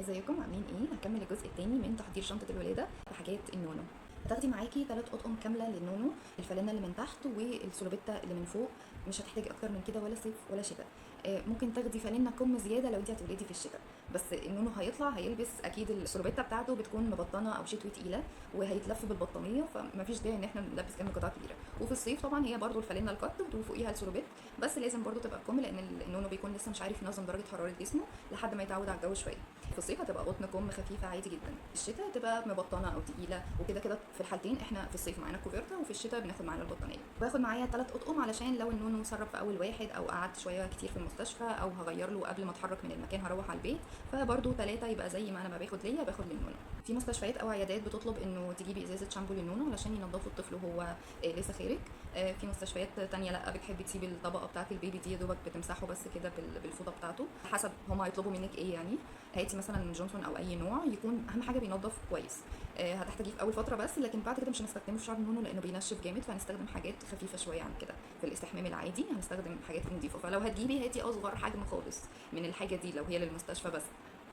ازيكم عاملين ايه؟ هكمل الجزء الثاني من تحضير شنطه الولاده بحاجات النونو. هتاخدي معاكي 3 اطقم كامله للنونو، الفانلة اللي من تحت والسلوبيتا اللي من فوق. مش هتحتاجي اكتر من كده ولا صيف ولا شتاء. ممكن تاخدي فانلة كم زياده لو انت هتولدي في الشتاء، بس النونو هيطلع هيلبس اكيد السلوبيتا بتاعته بتكون مبطنه او شتوي تقيله وهيتلف بالبطانيه، فمفيش داعي ان احنا نلبس كم قطعه كبيره. وفي الصيف طبعا هي برده الفانلة القط وفوقيها السلوبيت، بس لازم برده تبقى كم لان النونو بيكون لسه مش عارف ينظم درجه حراره جسمه لحد ما يتعود على الجو شويه. في الصيف هتبقى قطن كم خفيفه عادي جدا، الشتاء هتبقى مبطنه او تقيله، وكده كده في الحالتين احنا في الصيف معانا كوفرتا وفي الشتاء بناخد معانا البطانيه. باخد معايا 3 اطقم علشان لو النونو سرب في اول واحد او قعدت شويه كتير في المستشفى او هغير له قبل ما اتحرك من المكان هروح على البيت، فبرده 3 يبقى زي ما انا ما باخد ليا باخد للنونو. في مستشفيات او عيادات بتطلب انه تجيبي ازازه شامبو للنونو علشان ينضفوا الطفل وهو لسه خارج. في مستشفيات تانية لا، بتحب تسيب الطبقه بتاعه البيبي دي يا دوبك بتمسحه بس كده بالفوطه بتاعته، حسب هما هيطلبوا منك ايه يعني. هاتي مثلا جونسون او اي نوع يكون اهم حاجه بينضف كويس. هتحتاجيه في اول فتره بس، لكن بعد كده مش هنستخدمه في شعر النونو لانه بينشف جامد، فهنستخدم حاجات خفيفه شويه عن كده. في الاستحمام العادي هنستخدم حاجات نظيفه، فلو هتجيبي هاتي اصغر حجم خالص من الحاجه دي لو هي للمستشفى بس.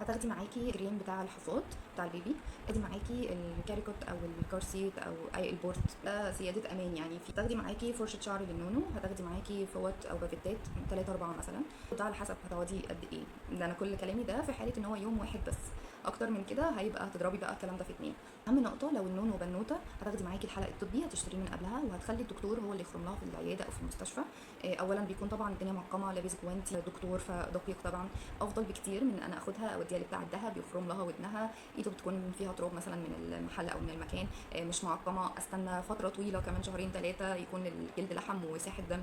هتاخدي معاكي كريم بتاع الحفاض بتاع البيبي، هتاخدي معاكي الكاريكوت او الكار سيت او اي البورت، ده زياده امان يعني. في تاخدي معاكي فرشه شعر للنونو، هتاخدي معاكي فوط او بافتات 3 4 مثلا، وده على حسب هتقعدي قد ايه. ده انا كل كلامي ده في حاله ان هو يوم واحد بس، اكتر من كده هيبقى هتضربي بقى الكلام ده في 2. اهم نقطه لو النونو بنوته هتاخدي معاكي الحلق الطبي، هتشتريه من قبلها وهتخلي الدكتور هو اللي يخرم لها في العياده او في المستشفى. اولا بيكون طبعا الدنيا معقمه، لابس جوانتي دكتور فدقيق طبعا، افضل بكتير من انا اخدها اوديها لبتاع الدهب يخرم لها ودنها، ايده بتكون فيها تراب مثلا من المحل او من المكان. مش معقمه، استنى فتره طويله كمان شهرين 3 يكون الجلد لحم وساح الدم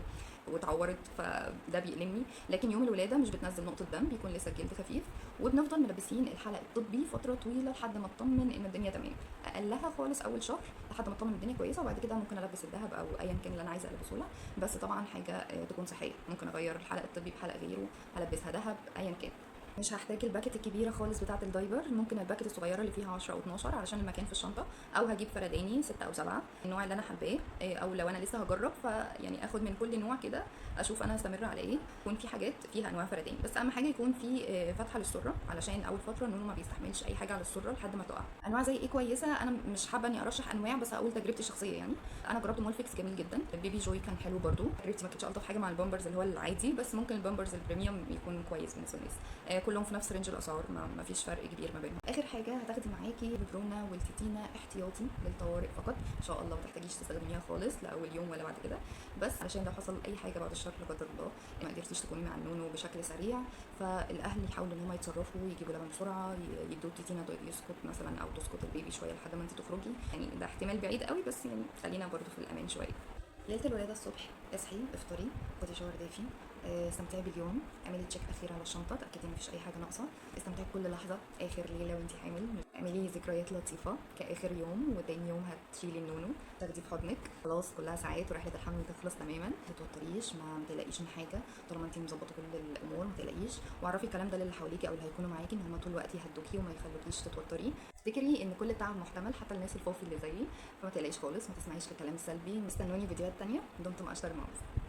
واتعورت، فده بيألمني. لكن يوم الولاده مش بتنزل نقطه دم، بيكون لسه الجلد خفيف، وبنفضل ملبسين الحلق الطبي فتره طويله لحد ما اطمن ان الدنيا تمام. اقلها خالص اول شهر لحد ما اطمن الدنيا كويسه، وبعد كده ممكن البس الذهب او ايا كان اللي انا عايزه البسه لها، بس طبعا حاجه تكون صحيه. ممكن اغير الحلق الطبي بحلق غيره، البسها ذهب ايا كان. مش هحتاج الباكت الكبيره خالص بتاعه الدايبر، ممكن الباكت الصغيره اللي فيها 10 او 12 علشان المكان في الشنطه، او هجيب فرداني 6 او 7 النوع اللي انا حباه. او لو انا لسه هجرب فيعني اخد من كل نوع كده اشوف انا هستمر على ايه. يكون في حاجات فيها انواع فرداني، بس اهم حاجه يكون في فتحه للسره علشان اول فتره النونو ما بيستحملش اي حاجه على السره لحد ما تقع. انواع زي ايه كويسه؟ انا مش حابه اني ارشح انواع، بس هقول تجربتي الشخصيه يعني. انا جربت مولفيكس جميل جدا، البيبي جوي كان حلو برده، تجربتي ما كانتش الطف حاجه مع البامبرز اللي هو العادي، بس ممكن البامبرز البريميوم يكون كويس بالنسبه للناس. كلهم في نفس رينج الاسعار، ما فيش فرق كبير ما بينهم. اخر حاجه هتاخدي معاكي البرونا والتيتينا احتياطي للطوارئ فقط، ان شاء الله ما تحتاجيش تستخدميها خالص لا اول يوم ولا بعد كده، بس علشان لو حصل اي حاجه بعد الشر لا قدر الله ما قدرتيش تكوني مع النونو بشكل سريع، فالاهل يحاولوا ان هم يتصرفوا يجيبوا لبن بسرعه، يدوا التيتينا يسكت مثلا او تسكت البيبي شويه لحد ما انت تخرجي، يعني ده احتمال بعيد قوي بس يعني خلينا برده في الامان شويه. ليله الولاده الصبح اصحي افطري، خدي شاور دافي، استمتعي باليوم، اعملي تشيك اخير على الشنطه، تاكدي ان مفيش اي حاجه ناقصه، استمتعي بكل لحظه. اخر ليله وانت حامل اعملي ذكريات لطيفه كاخر يوم، وتاني يوم هتشيلي النونو تاخديه في حضنك، خلاص كلها ساعات ورحله الحمل تخلص تماما. ما تتوتريش، ما تقلقيش من حاجه طالما انت مظبطه كل الامور، ما تقلقيش، واعرفي الكلام ده للي حواليكي او اللي هيكونوا معاكي ان هم طول الوقت يهدوكي وما يخلوكيش تتوتري. افتكري ان كل التعب محتمل حتى الناس الفوفي اللي زيي، فما تقلقيش خالص، ما تسمعيش الكلام السلبي. مستنوني فيديوهات تانية. دمتم اشطر مامز.